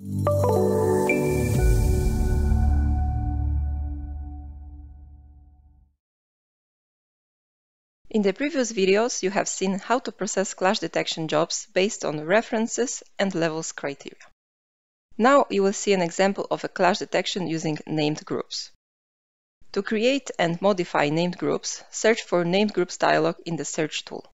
In the previous videos, you have seen how to process clash detection jobs based on references and levels criteria. Now you will see an example of a clash detection using named groups. To create and modify named groups, search for Named Groups dialog in the Search tool.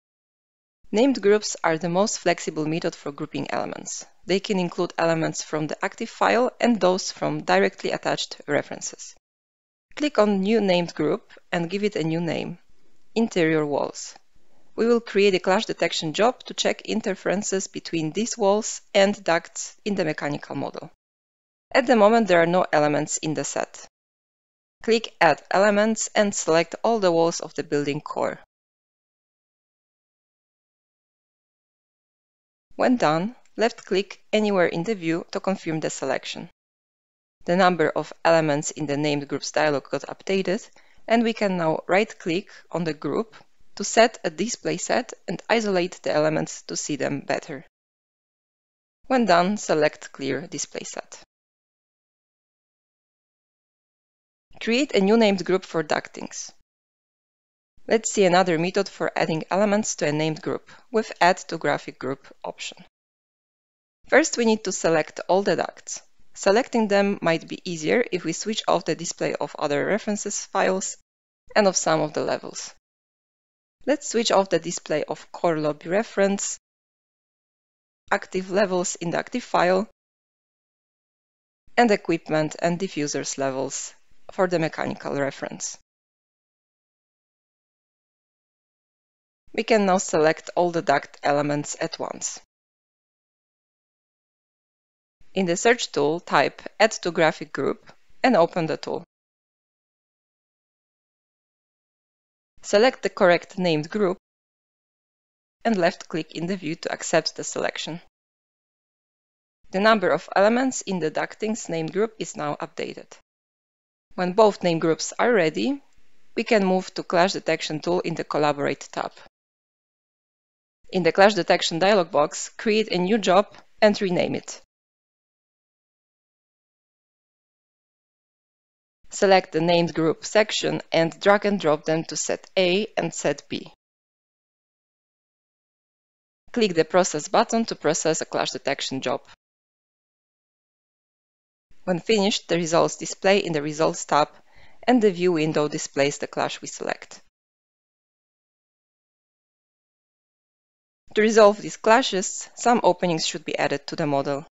Named groups are the most flexible method for grouping elements. They can include elements from the active file and those from directly attached references. Click on New Named Group and give it a new name. Interior walls. We will create a clash detection job to check interferences between these walls and ducts in the mechanical model. At the moment, there are no elements in the set. Click Add Elements and select all the walls of the building core. When done, left-click anywhere in the view to confirm the selection. The number of elements in the Named Groups dialog got updated, and we can now right-click on the group to set a display set and isolate the elements to see them better. When done, select Clear Display Set. Create a new named group for ductings. Let's see another method for adding elements to a named group with Add to Graphic Group option. First, we need to select all the ducts. Selecting them might be easier if we switch off the display of other references files and of some of the levels. Let's switch off the display of core lobby reference, active levels in the active file, and equipment and diffusers levels for the mechanical reference. We can now select all the duct elements at once. In the Search tool, type Add to Graphic Group and open the tool. Select the correct named group and left-click in the view to accept the selection. The number of elements in the ductings named group is now updated. When both named groups are ready, we can move to Clash Detection tool in the Collaborate tab. In the Clash Detection dialog box, create a new job and rename it. Select the Named Group section and drag and drop them to set A and set B. Click the Process button to process a clash detection job. When finished, the results display in the Results tab and the View window displays the clash we select. To resolve these clashes, some openings should be added to the model.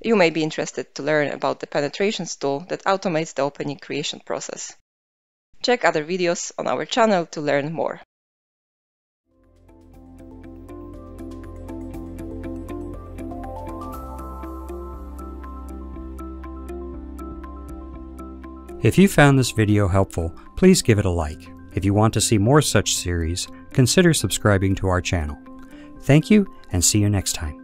You may be interested to learn about the Penetrations tool that automates the opening creation process. Check other videos on our channel to learn more. If you found this video helpful, please give it a like. If you want to see more such series, consider subscribing to our channel. Thank you, and see you next time.